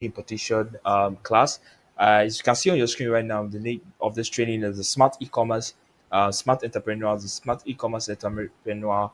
importation class. As you can see on your screen right now, the name of this training is the Smart E-commerce, Smart Entrepreneur, the Smart E-commerce Entrepreneur,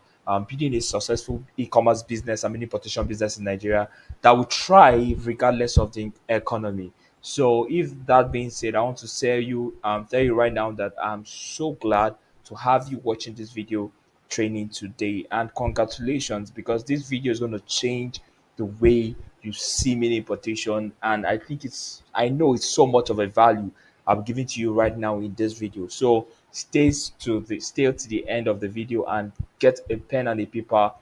building a successful e-commerce business and mini importation business in Nigeria that will thrive regardless of the economy. So, if that being said, I want to tell you right now that I'm so glad to have you watching this video training today, and congratulations because this video is going to change the way you see mini importation. And I know it's so much of a value I'm giving to you right now in this video. So stay to the end of the video and get a pen and a paper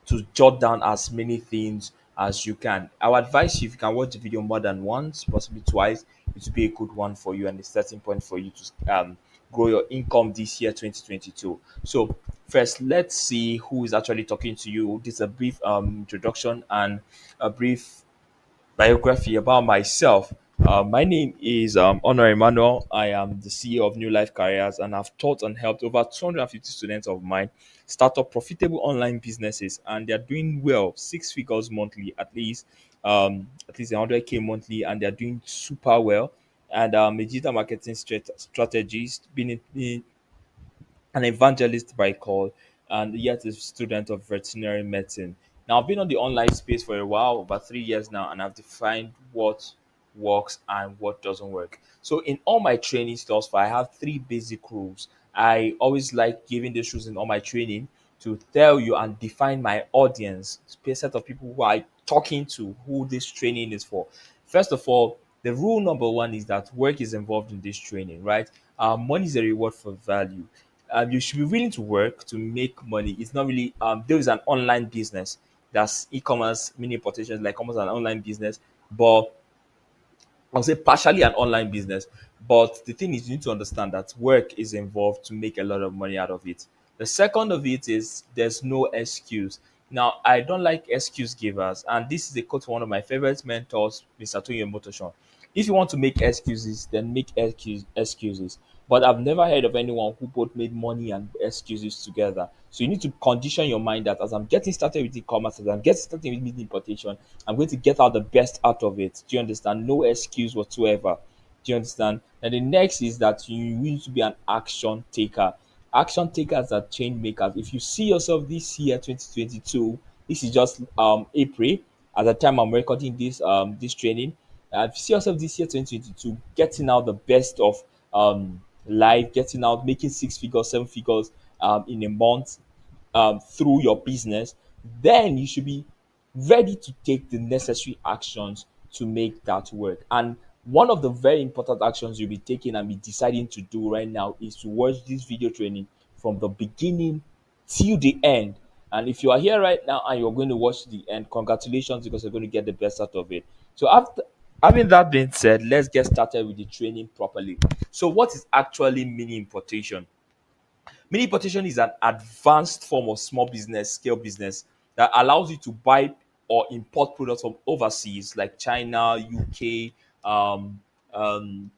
to jot down as many things as you can. I would advise you, if you can watch the video more than once, possibly twice, it will be a good one for you and a starting point for you to grow your income this year 2022. So first, let's see who is actually talking to you. This is a brief introduction and a brief biography about myself. My name is Honor Emmanuel. I am the CEO of New Life Careers, and I've taught and helped over 250 students of mine start up profitable online businesses, and they're doing well, six figures monthly, at least 100K monthly, and they're doing super well. And a digital marketing strategist, being an evangelist by call, and yet a student of veterinary medicine. Now, I've been on the online space for a while, about 3 years now, and I've defined what works and what doesn't work. So, in all my training stuff, I have three basic rules. I always like giving these rules in all my training to tell you and define my audience, a set of people who I'm talking to, who this training is for. First of all, the rule number one is that work is involved in this training, right? Money is a reward for value. You should be willing to work to make money. It's not really there is an online business that's e-commerce, mini importation, like almost an online business, but I'll say partially an online business. But the thing is, you need to understand that work is involved to make a lot of money out of it. The second of it is there's no excuse. Now, I don't like excuse givers, and this is a quote from one of my favorite mentors, Mr. Toyo Motoshan. If you want to make excuses, then make excuses. But I've never heard of anyone who both made money and excuses together. So you need to condition your mind that as I'm getting started with e-commerce, as I'm getting started with mini importation, I'm going to get out the best out of it. Do you understand? No excuse whatsoever. Do you understand? And the next is that you need to be an action taker. Action takers are change makers. If you see yourself this year, 2022, this is just April at the time I'm recording this training. If you see yourself this year, 2022, getting out the best of life, getting out, making six figures, seven figures in a month through your business, then you should be ready to take the necessary actions to make that work. And one of the very important actions you'll be taking and be deciding to do right now is to watch this video training from the beginning till the end. And if you are here right now and you're going to watch the end, congratulations, because you're going to get the best out of it. So after having that being said, let's get started with the training properly. So what is actually mini importation? Mini importation is an advanced form of small business, scale business that allows you to buy or import products from overseas like China, UK,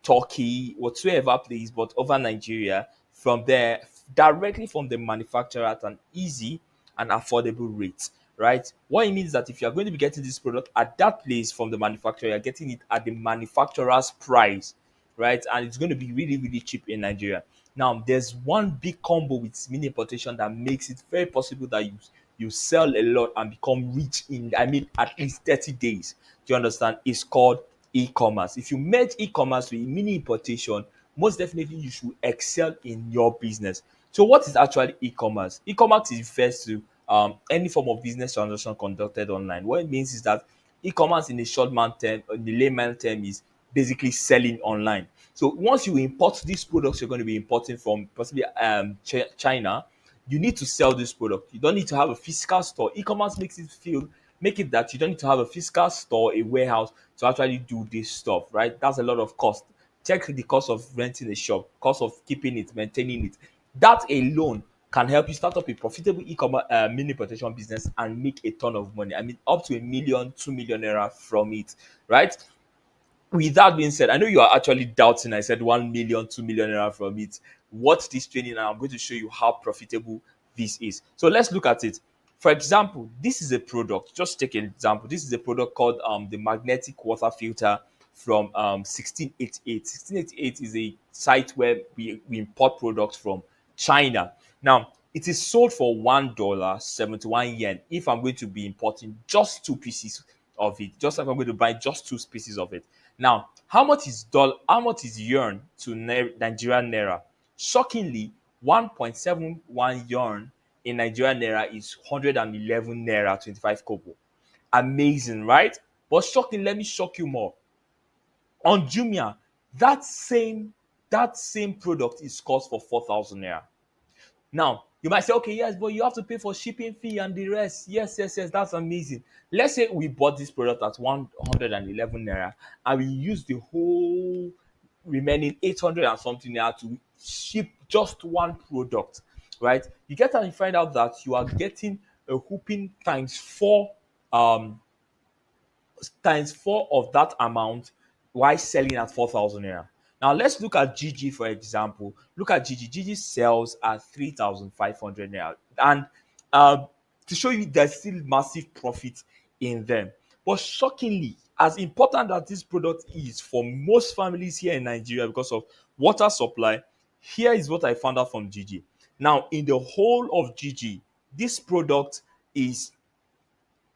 Turkey, whatsoever place, but over Nigeria from there directly from the manufacturer at an easy and affordable rate. Right? What it means is that if you are going to be getting this product at that place from the manufacturer, you're getting it at the manufacturer's price, right? And it's going to be really, really cheap in Nigeria. Now, there's one big combo with mini importation that makes it very possible that you sell a lot and become rich in, I mean, at least 30 days. Do you understand? It's called e-commerce. If you merge e-commerce with mini importation, most definitely you should excel in your business. So, what is actually e-commerce? E-commerce refers to any form of business transaction conducted online. What it means is that e-commerce in a short man term, in the layman term, is basically selling online. So once you import these products you're going to be importing from possibly China, you need to sell this product. You don't need to have a physical store. E-commerce make it that you don't need to have a physical store, a warehouse to actually do this stuff, right? That's a lot of cost. Check the cost of renting a shop, cost of keeping it, maintaining it. That alone can help you start up a profitable e-commerce mini importation business and make a ton of money. I mean, up to a million, 2 million naira from it, right? With that being said, I know you are actually doubting. I said 1 million, 2 million naira from it. Watch this training, and I'm going to show you how profitable this is. So let's look at it. For example, this is a product. Just take an example. This is a product called the magnetic water filter from 1688. 1688 is a site where we import products from China. Now, it is sold for $1, 71 yen if I'm going to be importing just two pieces of it. Just like I'm going to buy just two pieces of it. Now, how much is yuan to Nigerian naira? Shockingly, 1.71 yuan in Nigerian naira is 111 naira 25 kobo. Amazing, right? But shocking, let me shock you more. On Jumia, that same that same product is cost for 4,000 naira. Now, you might say, okay, yes, but you have to pay for shipping fee and the rest. Yes, yes, yes, that's amazing. Let's say we bought this product at 111 naira and we use the whole remaining 800 and something naira to ship just one product, right? You get and you find out that you are getting a whooping um times four of that amount while selling at 4,000 naira. Now let's look at GG for example. Look at GG. GG sells at 3,500 naira, and uh, to show you there's still massive profit in them. But shockingly, as important as this product is for most families here in Nigeria because of water supply, here is what I found out from GG. Now, in the whole of GG, this product is,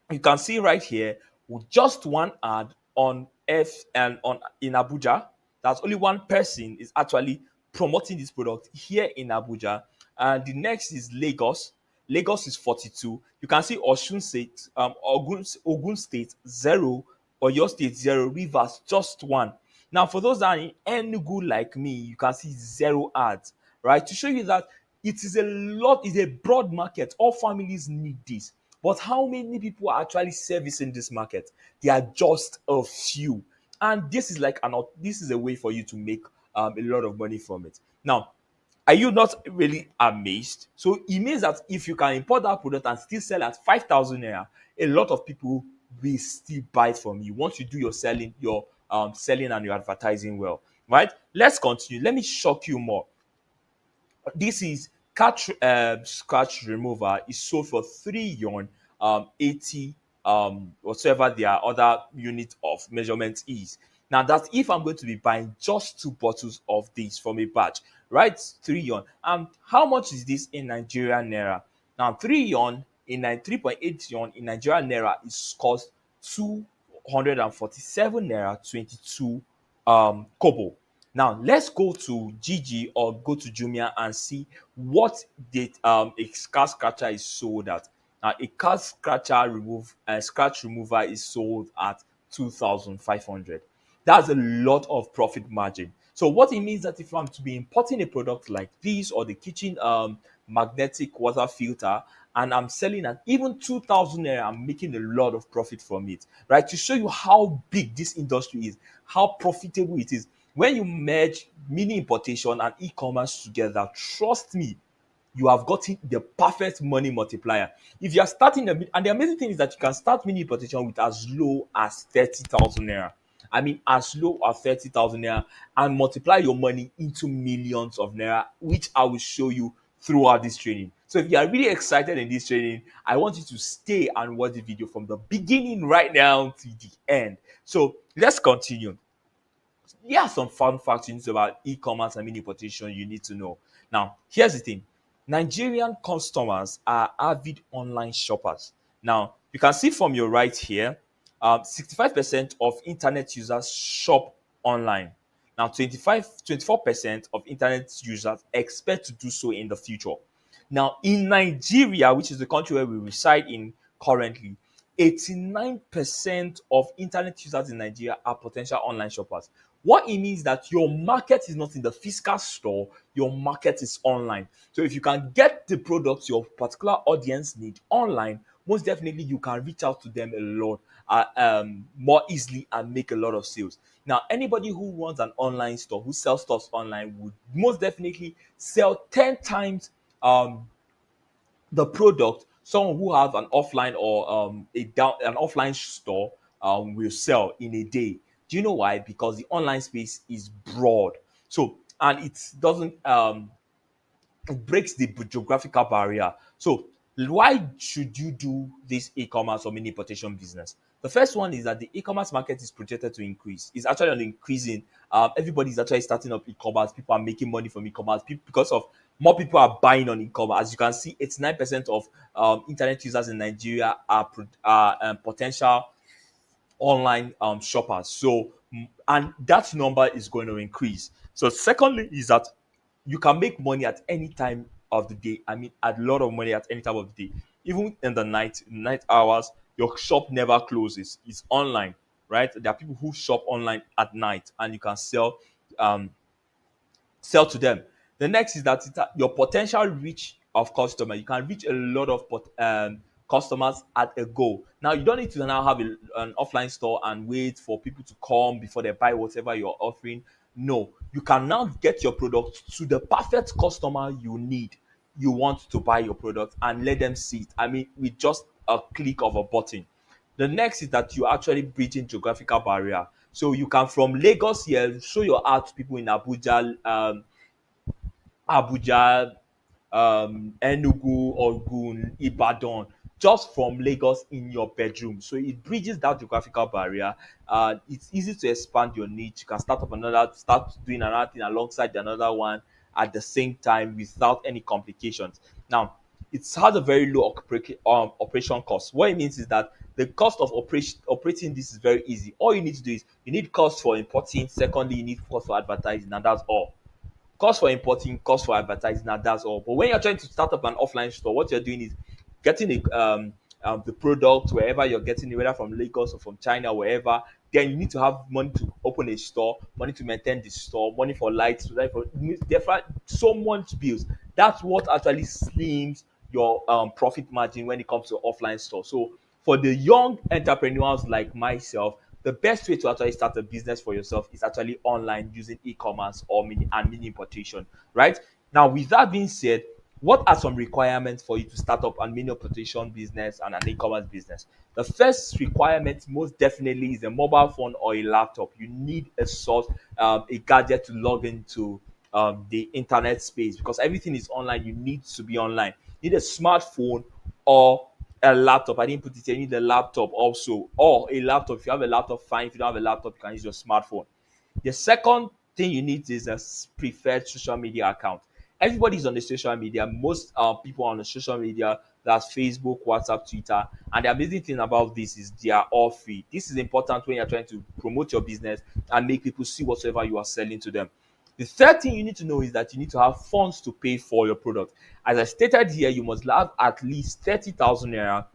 you can see right here, with just one ad on F and on in Abuja. That's only one person is actually promoting this product here in Abuja. And the next is Lagos. Lagos is 42. You can see Osun State, Ogun State 0, Oyo State 0, Rivers just one. Now, for those that are in Enugu like me, you can see zero ads, right? To show you that it is a lot, it's a broad market. All families need this. But how many people are actually servicing this market? There are just a few. And this is a way for you to make a lot of money from it. Now, are you not really amazed? So it means that if you can import that product and still sell at 5,000 naira, a lot of people will still buy from you once you do your selling and your advertising well, right? Let's continue. Let me shock you more. This is scratch remover is sold for 3 yuan 80 whatever their other unit of measurement is. Now that if I'm going to be buying just two bottles of this from a batch, right? 3 yuan. How much is this in Nigerian naira? Now 3 yuan in 3.8 yuan in Nigerian naira is cost 247 naira 22 kobo. Now let's go to GG or go to Jumia and see what a car scratcher is sold at. Now a car scratcher scratch remover is sold at 2,500. That's a lot of profit margin. So what it means that if I'm to be importing a product like this or the kitchen magnetic water filter and I'm selling at even 2,000 naira, I'm making a lot of profit from it, right? To show you how big this industry is, how profitable it is. When you merge mini importation and e-commerce together, trust me, you have gotten the perfect money multiplier. If you are starting and the amazing thing is that you can start mini importation with as low as 30,000 naira. I mean, as low as 30,000 naira, and multiply your money into millions of naira, which I will show you throughout this training. So if you are really excited in this training, I want you to stay and watch the video from the beginning right now to the end. So let's continue. Here are some fun facts about e-commerce and mini-importation you need to know. Now, here's the thing. Nigerian customers are avid online shoppers. Now, you can see from your right here, 65% of internet users shop online. Now, 24% of internet users expect to do so in the future. Now, in Nigeria, which is the country where we reside in currently, 89% of internet users in Nigeria are potential online shoppers. What it means that your market is not in the physical store, your market is online. So if you can get the products your particular audience need online, most definitely you can reach out to them a lot more easily and make a lot of sales. Now, anybody who runs an online store, who sells stuff online, would most definitely sell 10 times the product someone who has an offline or an offline store will sell in a day. Do you know why? Because the online space is broad. So and it doesn't it breaks the geographical barrier. So Why should you do this e-commerce or mini importation business? The first one is that the e-commerce market is projected to increase. It's actually on increasing. Everybody is actually starting up e-commerce. People are making money from e-commerce because of more people are buying on e-commerce. As you can see, 89% of internet users in Nigeria are potential online shoppers. So, and that number is going to increase. So, secondly, is that you can make money at any time of the day. I mean, a lot of money at any time of the day, even in the night hours. Your shop never closes. It's online, right? There are people who shop online at night, and you can um, sell to them. The next is that your potential reach of customer. You can reach a lot of customers at a go. Now you don't need to now have an offline store and wait for people to come before they buy whatever you're offering. No, you can now get your product to the perfect customer you want to buy your product and let them see it. I mean, with just a click of a button. The next is that you actually bridging geographical barrier. So you can from Lagos here show your art to people in Abuja, Enugu, Ogun, Ibadan, just from Lagos in your bedroom. So it bridges that geographical barrier. It's easy to expand your niche. You can start doing another thing alongside another one at the same time without any complications. Now, it has a very low operation cost. What it means is that the cost of operating this is very easy. All you need to do is you need cost for importing. Secondly, you need cost for advertising, and that's all. Cost for importing, cost for advertising, and that's all. But when you're trying to start up an offline store, what you're doing is getting the product wherever you're getting it, whether from Lagos or from China, wherever. Then you need to have money to open a store, money to maintain the store, money for lights, for different so much bills. That's what actually slims your profit margin when it comes to offline store. So for the young entrepreneurs like myself, the best way to actually start a business for yourself is actually online using e-commerce or mini importation, right? Now, with that being said, what are some requirements for you to start up a mini importation business and an e-commerce business? The first requirement, most definitely, is a mobile phone or a laptop. You need a source, a gadget to log into the internet space because everything is online. You need to be online. You need a smartphone or a laptop. I didn't put it here. You need a laptop also, or a laptop. If you have a laptop, fine. If you don't have a laptop, you can use your smartphone. The second thing you need is a preferred social media account. Everybody's on the social media. Most people on the social media, that's Facebook, WhatsApp, Twitter. And the amazing thing about this is they are all free. This is important when you're trying to promote your business and make people see whatsoever you are selling to them. The third thing you need to know is that you need to have funds to pay for your product. As I stated here, you must have at least 30,000 naira,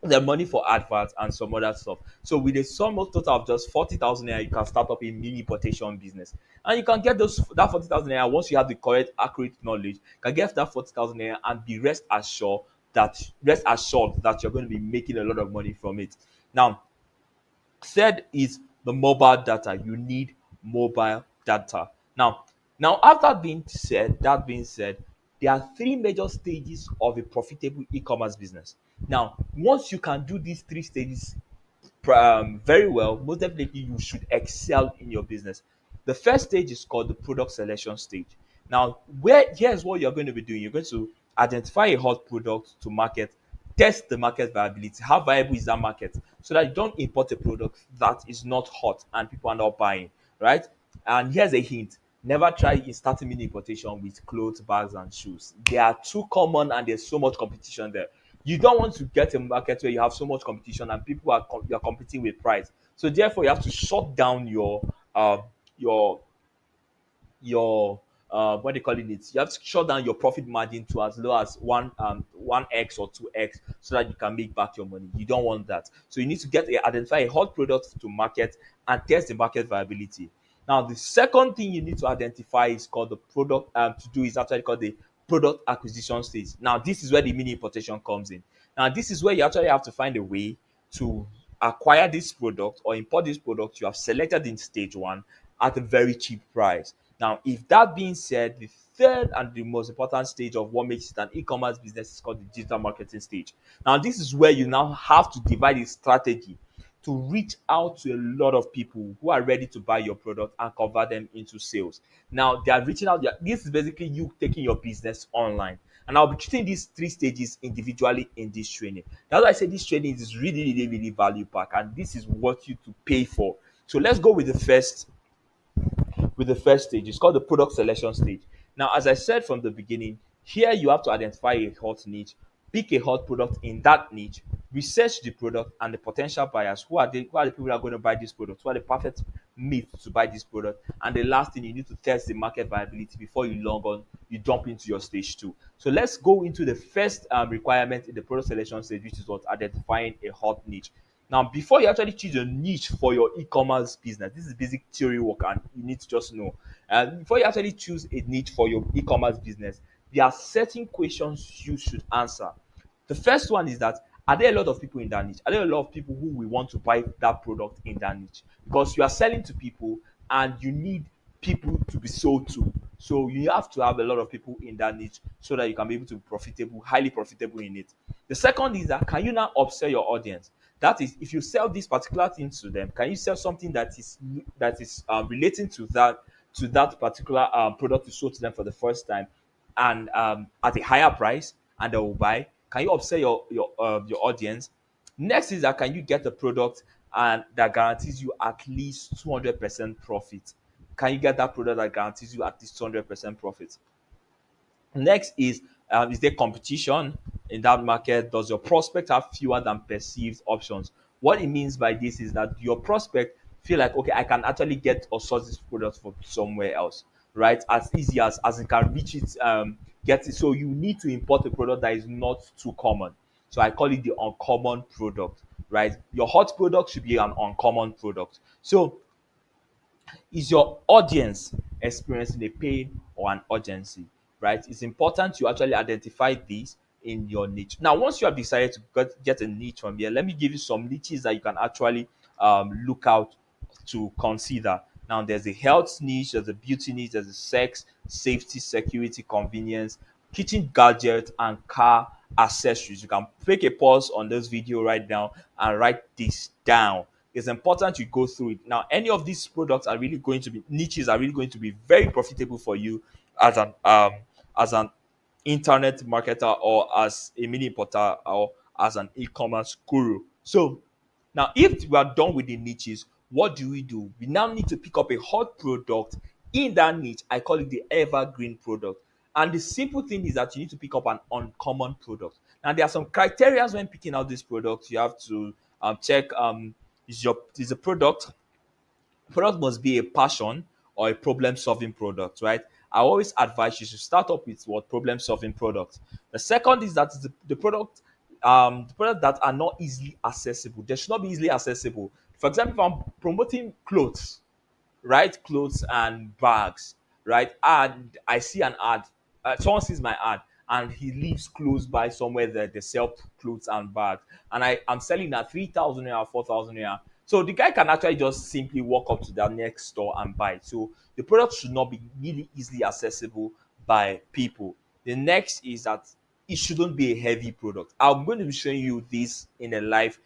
the money for adverts and some other stuff. So with a sum of total of just 40,000 naira, you can start up a mini importation business. And you can get that 40,000 naira once you have the correct, accurate knowledge. You can get that 40,000 naira and be rest assured that you're going to be making a lot of money from it. Now, third is the mobile data. You need mobile data. Now, after being said, there are three major stages of a profitable e-commerce business. Now, once you can do these three stages very well, most definitely you should excel in your business. The first stage is called the product selection stage. Now, where here's what you're going to be doing. You're going to identify a hot product to market, test the market viability. How viable is that market? So that you don't import a product that is not hot and people are not buying, right? And here's a hint. Never try in starting mini importation with clothes, bags, and shoes. They are too common and there's so much competition there. You don't want to get a market where you have so much competition and people you're competing with price. So therefore, you have to shut down your your what they calling it. You have to shut down your profit margin to as low as one x or two x so that you can make back your money. You don't want that. So you need to identify a hot product to market and test the market viability. Now, the second thing you need to identify is called the product to do is actually called the product acquisition stage. Now, this is where the mini importation comes in. Now, this is where you actually have to find a way to acquire this product or import this product you have selected in stage one at a very cheap price. Now, if that being said, the third and the most important stage of what makes it an e-commerce business is called the digital marketing stage. Now, this is where you now have to divide a strategy to reach out to a lot of people who are ready to buy your product and convert them into sales. Now, they are reaching out. This is basically you taking your business online. And I'll be treating these three stages individually in this training. That's why I say this training is really, really, really value pack, and this is what you to pay for. So let's go with the first stage. It's called the product selection stage. Now, as I said from the beginning, here you have to identify a hot niche, pick a hot product in that niche, research the product and the potential buyers. Who are the people that are going to buy this product? Who are the perfect meat to buy this product? And the last thing, you need to test the market viability before you log on, you jump into your stage two. So let's go into the first requirement in the product selection stage, which is what identifying a hot niche. Now, before you actually choose a niche for your e-commerce business, this is basic theory work, and you need to just know. Before you actually choose a niche for your e-commerce business, there are certain questions you should answer. The first one is that, are there a lot of people in that niche? Are there a lot of people who will want to buy that product in that niche? Because you are selling to people and you need people to be sold to. So you have to have a lot of people in that niche so that you can be able to be profitable, highly profitable in it. The second is that, can you now upsell your audience? That is, if you sell this particular thing to them, can you sell something that is relating to that particular product you sold to them for the first time, and at a higher price, and they will buy? Can you upsell your audience? Next is that, can you get a product and that guarantees you at least 200% profit? Can you get that product that guarantees you at least 200% profit? Next is there competition in that market? Does your prospect have fewer than perceived options? What it means by this is that your prospect feel like, okay, I can actually get or source this product from somewhere else, right? As easy as it can reach it, get it. So you need to import a product that is not too common. So I call it the uncommon product, right? Your hot product should be an uncommon product. So, is your audience experiencing a pain or an urgency, right? It's important you actually identify this in your niche. Now, once you have decided to get a niche from here, let me give you some niches that you can actually look out to consider. Now, there's a health niche, there's a beauty niche, there's a sex, safety, security, convenience, kitchen gadgets, and car accessories. You can take a pause on this video right now and write this down. It's important you go through it. Now, any of these products are really going to be niches, are really going to be very profitable for you as an internet marketer, or as a mini importer, or as an e-commerce guru. So now, if we are done with the niches, what do? We now need to pick up a hot product in that niche. I call it the evergreen product. And the simple thing is that you need to pick up an uncommon product. Now, there are some criteria when picking out this product. You have to check, is the product must be a passion or a problem solving product, right? I always advise you to start up with what problem solving product. The second is that the product that are not easily accessible. They should not be easily accessible. For example, if I'm promoting clothes, right? Clothes and bags, right? And I see an ad. Someone sees my ad and he lives close by somewhere that they sell clothes and bags. And I'm selling at 3,000 naira, 4,000 naira. So the guy can actually just simply walk up to that next store and buy it. So the product should not be really easily accessible by people. The next is that it shouldn't be a heavy product. I'm going to be showing you this in a live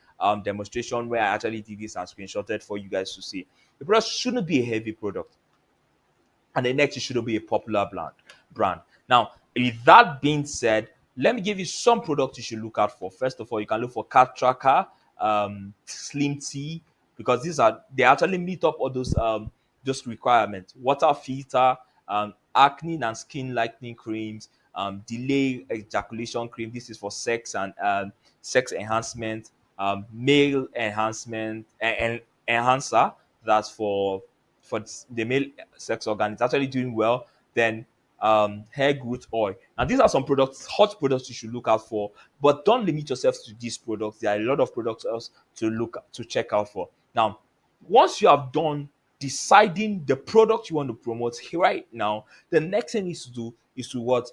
demonstration where I actually did this and screenshotted for you guys to see. The product shouldn't be a heavy product. And the next, it shouldn't be a popular brand. Now, with that being said, let me give you some products you should look out for. First of all, you can look for cat tracker, slim tea, because they actually meet up all those requirements. Water filter, acne and skin lightening creams, delay ejaculation cream. This is for sex and sex enhancement, male enhancement and enhancer. That's for the male sex organ. It's actually doing well. Then hair growth oil. Now, these are some products, hot products you should look out for, but don't limit yourself to these products. There are a lot of products else to check out for. Now, once you have done deciding the product you want to promote right now, the next thing is to do is to what?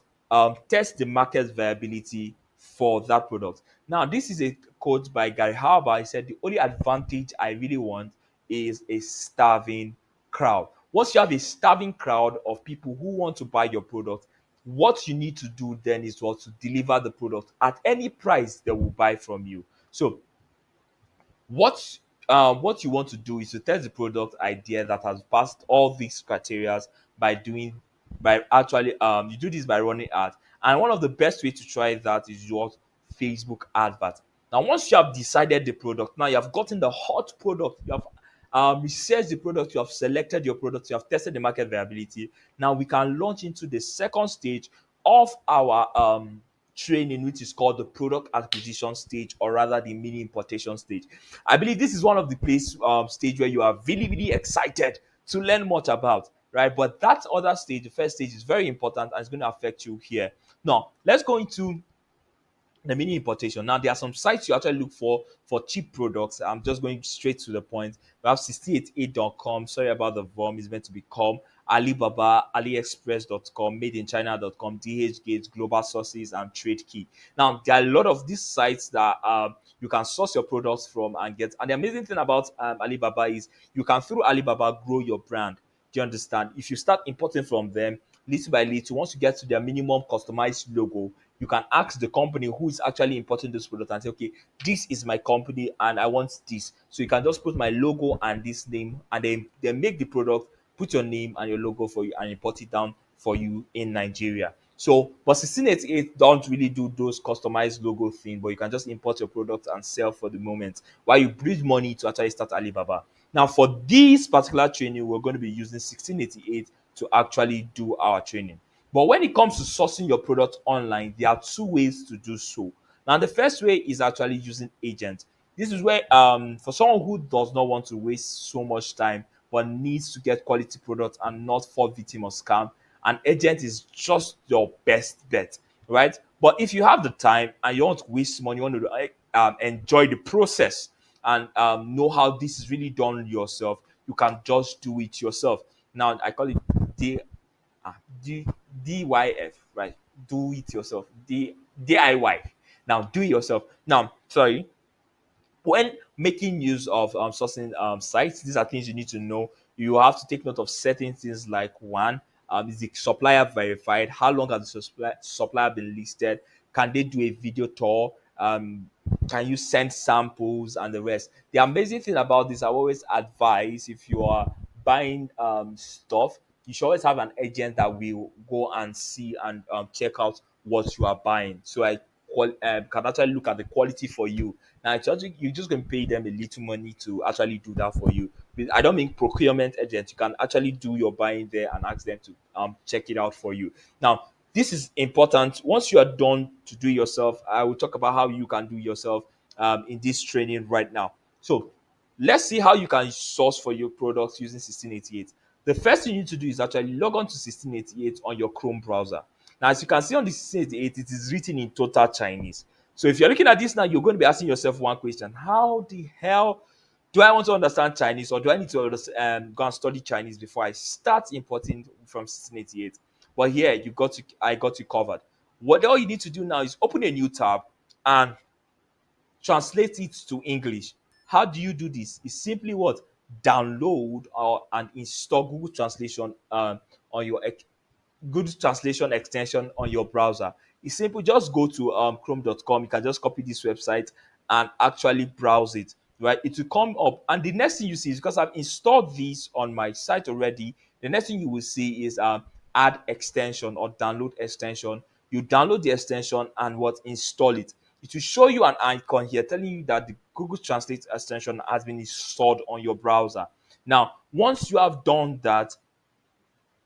Test the market viability for that product. Now, this is a quote by Gary Halber. He said, the only advantage I really want is a starving crowd. Once you have a starving crowd of people who want to buy your product, what you need to do then is what? To deliver the product at any price they will buy from you. So what you want to do is to test the product idea that has passed all these criteria by actually you do this by running ads, And one of the best way to try that is your Facebook advert. Now, once you have decided the product, now you have gotten the hot product, you have researched the product, you have selected your product, you have tested the market viability. Now we can launch into the second stage of our training, which is called the product acquisition stage, or rather the mini importation stage. I believe this is one of the place stage where you are really, really excited to learn much about, right? But that other stage, the first stage, is very important and it's going to affect you here. Now, let's go into the mini importation. Now, there are some sites you actually look for cheap products. I'm just going straight to the point. We have 688.com. Sorry about the vom, it's meant to be com. Alibaba, AliExpress.com, MadeInChina.com, DHgate, Global Sources, and TradeKey. Now, there are a lot of these sites that you can source your products from and get. And the amazing thing about Alibaba is you can, through Alibaba, grow your brand. Do you understand? If you start importing from them little by little, once you get to their minimum customized logo, you can ask the company who is actually importing this product and say, okay, this is my company and I want this. So you can just put my logo and this name, and then they make the product, put your name and your logo for you, and import it down for you in Nigeria. So, but 1688 don't really do those customized logo thing, but you can just import your product and sell for the moment while you bridge money to actually start Alibaba. Now, for this particular training, we're going to be using 1688 to actually do our training. But when it comes to sourcing your product online, there are two ways to do so. Now, the first way is actually using agents. This is where, for someone who does not want to waste so much time but needs to get quality products and not fall victim of scam, an agent is just your best bet, right? But if you have the time and you want to waste money, you want to enjoy the process and know how this is really done yourself, you can just do it yourself. Now, I call it D D DYF, right? Do it yourself. DIY. Now, do it yourself. Now, sorry, when making use of sourcing sites, these are things you need to know. You have to take note of certain things like one, is the supplier verified? How long has the supplier been listed? Can they do a video tour? Can you send samples and the rest? The amazing thing about this, I always advise, if you are buying stuff, you should always have an agent that will go and see and check out what you are buying. So I can actually look at the quality for you. Now, you're just going to pay them a little money to actually do that for you. I don't mean procurement agent. You can actually do your buying there and ask them to check it out for you. Now, this is important. Once you are done to do it yourself, I will talk about how you can do it yourself in this training right now. So, let's see how you can source for your products using 1688. The first thing you need to do is actually log on to 1688 on your Chrome browser. Now, as you can see on the 1688, it is written in total Chinese. So if you're looking at this now, you're going to be asking yourself one question: how the hell do I want to understand Chinese, or do I need to go and study Chinese before I start importing from 1688? But here, I got you covered. What all you need to do now is open a new tab and translate it to English. How do you do this? It's simply what? Download or and install Google Translation on your Google Translation extension on your browser. It's simple. Just go to chrome.com. You can just copy this website and actually browse it. Right? It will come up, and the next thing you see is, because I've installed this on my site already, the next thing you will see is add extension or download extension. You download the extension and what? Install it. It will show you an icon here telling you that the Google Translate extension has been installed on your browser. Now, once you have done that,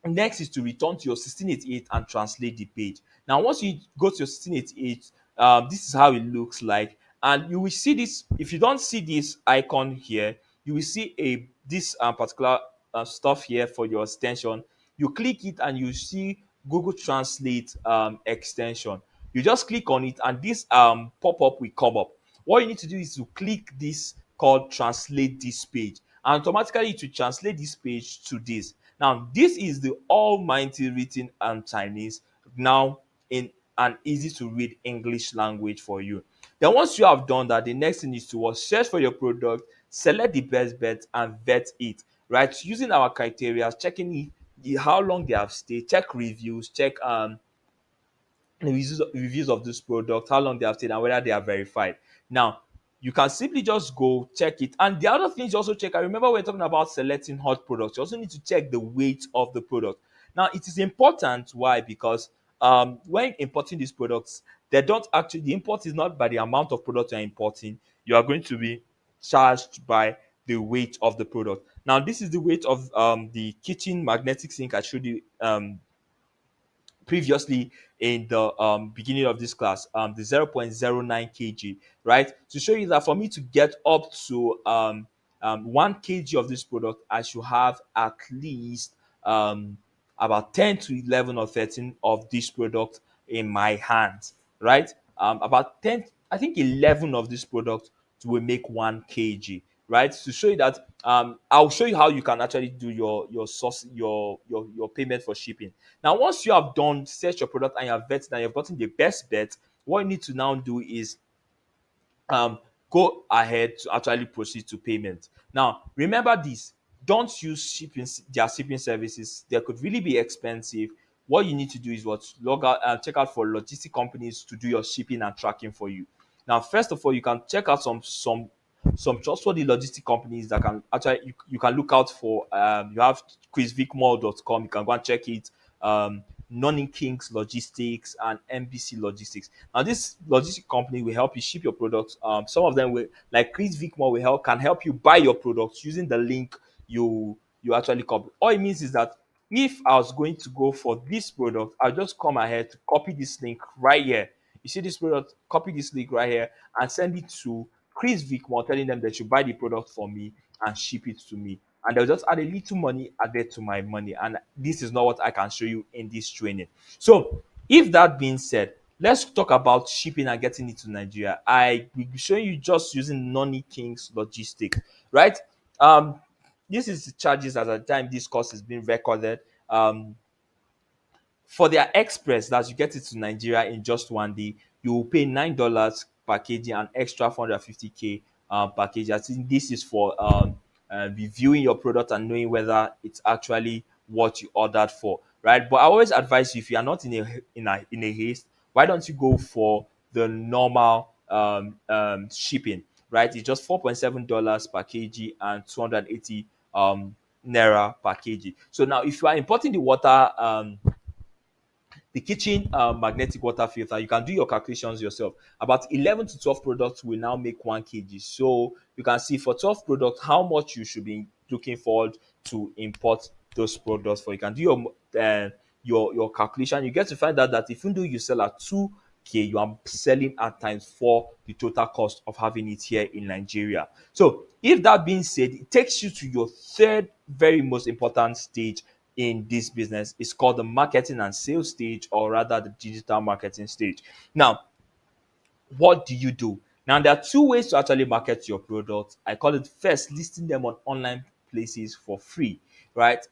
next is to return to your 1688 and translate the page. Now, once you go to your 1688, this is how it looks like, and you will see this. If you don't see this icon here, you will see this particular stuff here for your extension. You click it and you see Google Translate extension. You just click on it, and this pop-up will come up. What you need to do is to click this called translate this page, and automatically it will translate this page to this. Now, this is the almighty written Chinese now in an easy to read English language for you. Then once you have done that, the next thing is to search for your product, select the best bet and vet it, right? Using our criteria, checking how long they have stayed, check reviews, check the reviews of this product, how long they have stayed, and whether they are verified. Now, you can simply just go check it. And the other things you also check, I remember we're talking about selecting hot products. You also need to check the weight of the product. Now, it is important. Why? Because when importing these products, they don't actually, the import is not by the amount of product you're importing. You are going to be charged by the weight of the product. Now, this is the weight of the kitchen magnetic sink I showed you previously in the beginning of this class, the 0.09 kg, right? To show you that for me to get up to 1 kg of this product, I should have at least about 10 to 11 or 13 of this product in my hands, right? About 10, I think 11 of this product will make 1 kg, right? To show you that, I'll show you how you can actually do your source, your payment for shipping. Now, once you have done search your product and you have vetted and you've gotten the best bet, what you need to now do is um, go ahead to actually proceed to payment. Now, remember this: don't use shipping their shipping services. They could really be expensive. What you need to do is what log out and check out for logistic companies to do your shipping and tracking for you. Now, first of all, you can check out some trustworthy logistic companies that can actually, you can look out for. You have quizvicmall.com. You can go and check it. Nonny Kings Logistics and NBC Logistics. Now, this logistic company will help you ship your products. Some of them will, like Chris Vickmore, will help can help you buy your products using the link you actually copy. All it means is that if I was going to go for this product, I'll just come ahead to copy this link right here. You see this product, copy this link right here and send it to Chris Vickmore, telling them they should buy the product for me and ship it to me. And they'll just add a little money added to my money. And this is not what I can show you in this training. So, if that being said, let's talk about shipping and getting it to Nigeria. I will be showing you just using Nonny King's logistics, right? Um, this is the charges at the time this course is being recorded. For their express that you get it to Nigeria in just 1 day, you will pay $9 per kg and extra 450k per kg. I think this is for reviewing your product and knowing whether it's actually what you ordered for, right? But I always advise you, if you are not in a haste, why don't you go for the normal shipping, right? It's just $4.7 per kg and 280 naira per kg. So now, if you are importing the water, the kitchen magnetic water filter, you can do your calculations yourself. About 11 to 12 products will now make 1 kg. So you can see for 12 products how much you should be looking forward to import those products for. You can do your calculation. You get to find out that even though you sell at 2K, you are selling at times 4 the total cost of having it here in Nigeria. So if that being said, it takes you to your third very most important stage in this business. Is called the marketing and sales stage, or rather the digital marketing stage. Now, what do you do? Now, there are two ways to actually market your product. I call it first listing them on online places for free, right?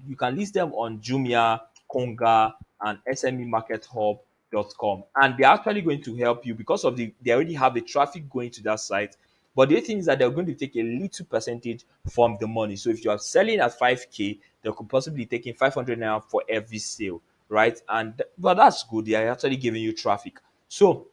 You can list them on Jumia, Konga, and SMEmarkethub.com, and they're actually going to help you because of they already have the traffic going to that site. But the thing is that they're going to take a little percentage from the money. So if you are selling at 5K, they could possibly be taking 500 naira for every sale, right? And but that's good. They are actually giving you traffic. So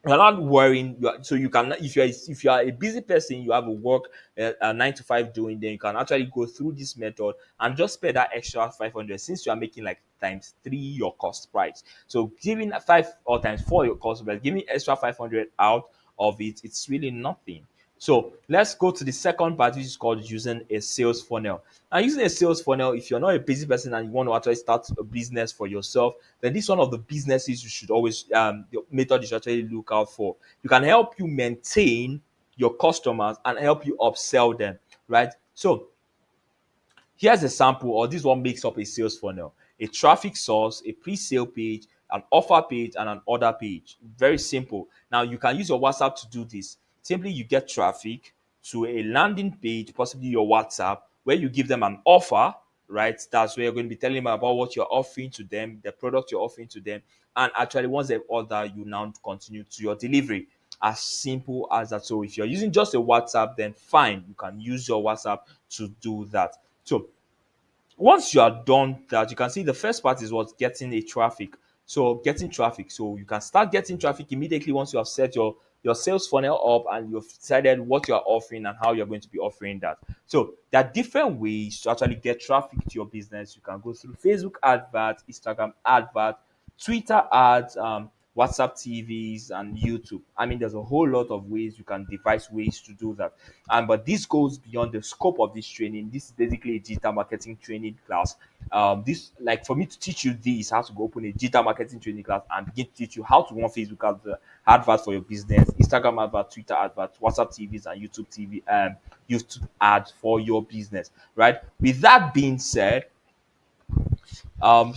you're not worrying. So you can, if you are a busy person, you have a work, a 9 to 5 doing, then you can actually go through this method and just pay that extra 500, since you are making like times 3 your cost price. So giving 5 or times 4 your cost price, giving extra 500 out of it, it's really nothing. So let's go to the second part, which is called using a sales funnel. Now, using a sales funnel, if you're not a busy person and you want to actually start a business for yourself, then this is one of the businesses you should always, the method you should actually look out for. You can help you maintain your customers and help you upsell them, right? So here's a sample, or this one makes up a sales funnel: a traffic source, a pre-sale page, an offer page, and an order page. Very simple. Now, you can use your WhatsApp to do this. Simply, you get traffic to a landing page, possibly your WhatsApp, where you give them an offer, right? That's where you're going to be telling them about what you're offering to them, the product you're offering to them. And actually, once they've ordered, you now continue to your delivery. As simple as that. So if you're using just a WhatsApp, then fine, you can use your WhatsApp to do that. So once you are done that, you can see the first part is what getting a traffic. So getting traffic, so you can start getting traffic immediately once you have set your sales funnel up and you've decided what you are offering and how you're going to be offering that. So there are different ways to actually get traffic to your business. You can go through Facebook advert, Instagram advert, Twitter ads, WhatsApp TVs, and YouTube. I mean, there's a whole lot of ways you can devise ways to do that. But this goes beyond the scope of this training. This is basically a digital marketing training class. This, like, for me to teach you this, I have to go open a digital marketing training class and begin to teach you how to run Facebook adverts for your business, Instagram adverts, Twitter adverts, WhatsApp TVs, and YouTube ads for your business. Right. With that being said,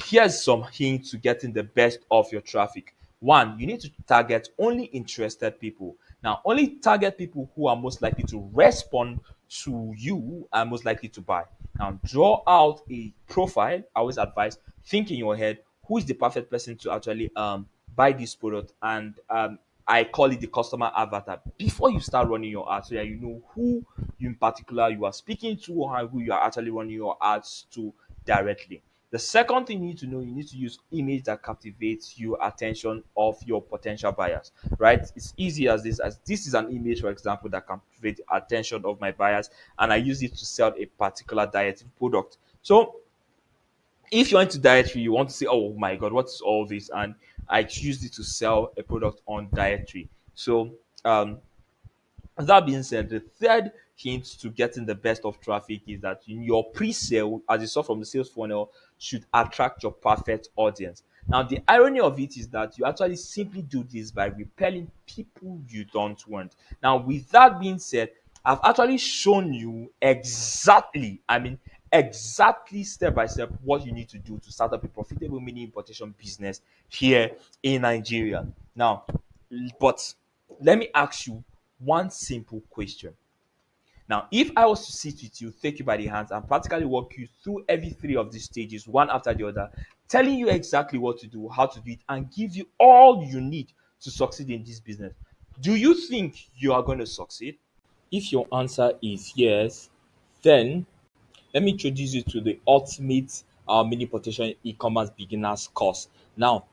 here's some hints to getting the best of your traffic. One, you need to target only interested people. Now, only target people who are most likely to respond to you and most likely to buy. Now, draw out a profile. I always advise, think in your head, who is the perfect person to actually buy this product, and I call it the customer avatar before you start running your ads, so that you know who in particular you are speaking to, or who you are actually running your ads to directly. The second thing you need to know, you need to use image that captivates your attention of your potential buyers, right? It's easy as this. As this is an image, for example, that captivates the attention of my buyers, and I use it to sell a particular dietary product. So if you're into dietary, you want to say, oh my god, what's all this? And I choose it to sell a product on dietary. So um that being said, the third hint to getting the best of traffic is that your pre-sale, as you saw from the sales funnel, should attract your perfect audience. Now, the irony of it is that you actually simply do this by repelling people you don't want. Now, with that being said, I've actually shown you exactly, I mean, exactly step by step what you need to do to start up a profitable mini importation business here in Nigeria. Now, but let me ask you one simple question. Now, if I was to sit with you, take you by the hands, and practically walk you through every three of these stages, one after the other, telling you exactly what to do, how to do it, and give you all you need to succeed in this business, do you think you are going to succeed? If your answer is yes, then let me introduce you to the ultimate mini potential e-commerce beginners course. Now,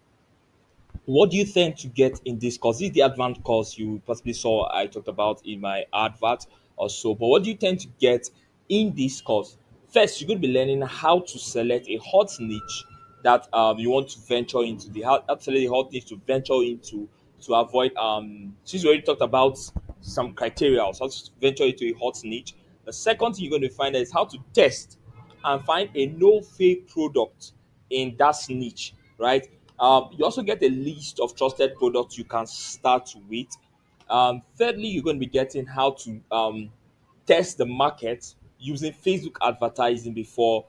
what do you tend to get in this course? This is the advanced course you possibly saw I talked about in my advert or so. But what do you tend to get in this course? First, you're going to be learning how to select a hot niche that you want to venture into. How to select a hot niche to venture into to avoid since we already talked about some criteria, how to venture into a hot niche. The second thing you're going to find is how to test and find a no fake product in that niche, right? You also get a list of trusted products you can start with. Thirdly, you're going to be getting how to test the market using Facebook advertising before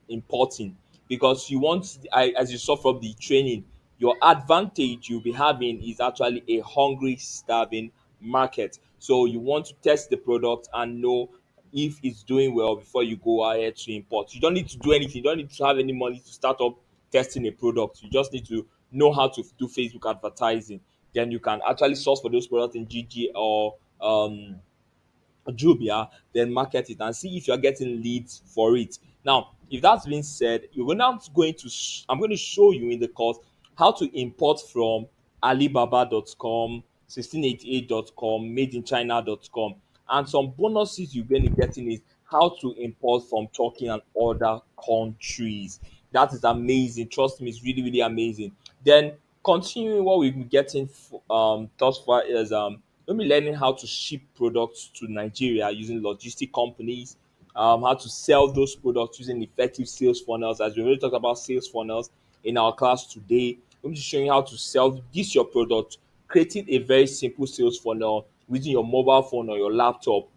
importing, because you want, as you saw from the training, your advantage you'll be having is actually a hungry, starving market. So you want to test the product and know if it's doing well before you go ahead to import. You don't need to do anything. You don't need to have any money to start up testing a product. You just need to know how to do Facebook advertising. Then you can actually source for those products in GG or Jubia, then market it and see if you're getting leads for it. Now, if that's been said, you're now going to I'm going to show you in the course how to import from Alibaba.com, 1688.com, madeinchina.com, and some bonuses you're going to be getting is how to import from Turkey and other countries. That is amazing. Trust me, it's really, really amazing. Then continuing what we've been getting thus far is we'll be learning how to ship products to Nigeria using logistic companies, how to sell those products using effective sales funnels. As we already talked about sales funnels in our class today, we'll be showing you how to sell this your product, creating a very simple sales funnel using your mobile phone or your laptop.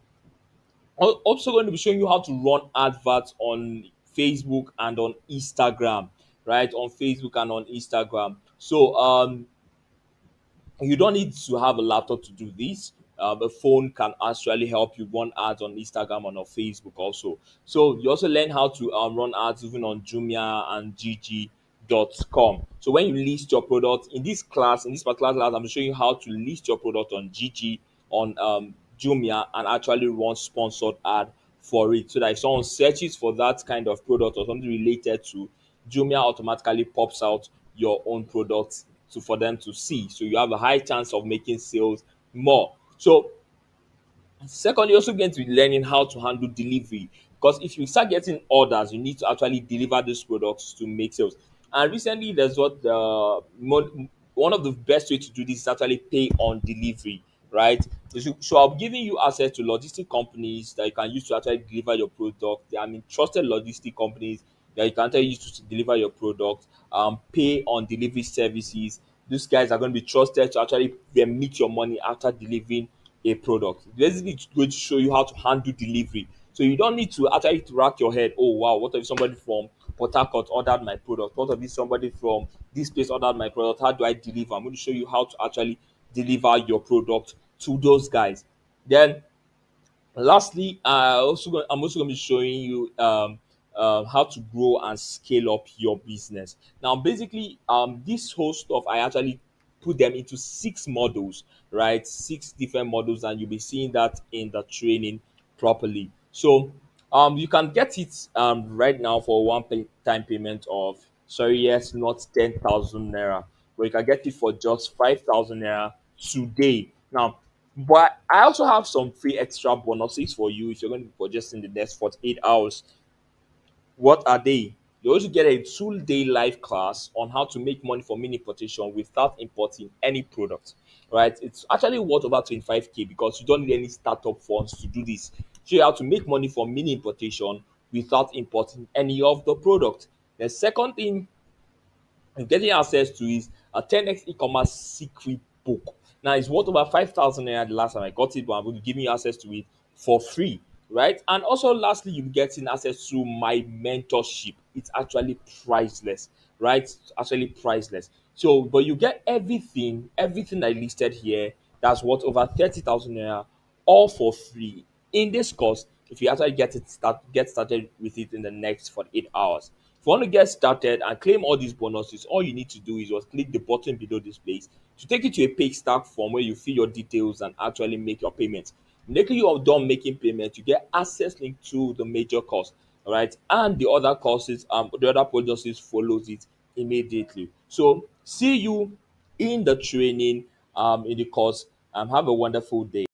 Also going to be showing you how to run adverts on Facebook and on Instagram, right? On Facebook and on Instagram. So you don't need to have a laptop to do this. A phone can actually help you run ads on Instagram and on Facebook also. So you also learn how to run ads even on Jumia and GG.com. So when you list your product in this class, in this particular class, I'm showing you how to list your product on GG, on Jumia, and actually run sponsored ad for it. So that if someone searches for that kind of product or something related to, Jumia automatically pops out your own product to for them to see. So you have a high chance of making sales more. So secondly, you're also going to be learning how to handle delivery, because if you start getting orders, you need to actually deliver those products to make sales. And recently, there's one of the best way to do this is actually pay on delivery, right? So I'm giving you access to logistic companies that you can use to actually deliver your product. I mean, trusted logistic companies that you can actually use to deliver your product. Pay on delivery services. These guys are going to be trusted to actually remit your money after delivering a product. Basically, it's going to show you how to handle delivery. So you don't need to actually to rack your head. Oh wow, what if somebody from Port Harcourt ordered my product? What if somebody from this place ordered my product? How do I deliver? I'm going to show you how to actually deliver your product to those guys. Then lastly, I'm also going to be showing you how to grow and scale up your business. Now, basically, this whole stuff I actually put them into 6 models, right? 6 different models, and you'll be seeing that in the training properly. So, you can get it right now for time payment of, sorry, yes, not 10,000 naira, but you can get it for just 5,000 naira today. Now, but I also have some free extra bonuses for you if you're going to be purchasing the next 48 hours. What are they? You also get a 2-day live class on how to make money from mini importation without importing any product. Right? It's actually worth over 25K because you don't need any startup funds to do this. Show you how to make money from mini importation without importing any of the product. The second thing and getting access to is a 10x e-commerce secret book. Now it's worth over 5,000 naira the last time I got it, but I'm going to give you access to it for free, right? And also, lastly, you'll be getting access to my mentorship. It's actually priceless, right? It's actually priceless. So, but you get everything I listed here. That's worth over 30,000 naira, all for free in this course. If you actually get started with it in the next 48 hours. If you want to get started and claim all these bonuses, all you need to do is just click the button below this place to take you to a pay stack form where you fill your details and actually make your payments. Immediately you are done making payments, you get access link to the major course, all right, and the other courses, the other policies follows it immediately. So see you in the training, in the course. Have a wonderful day.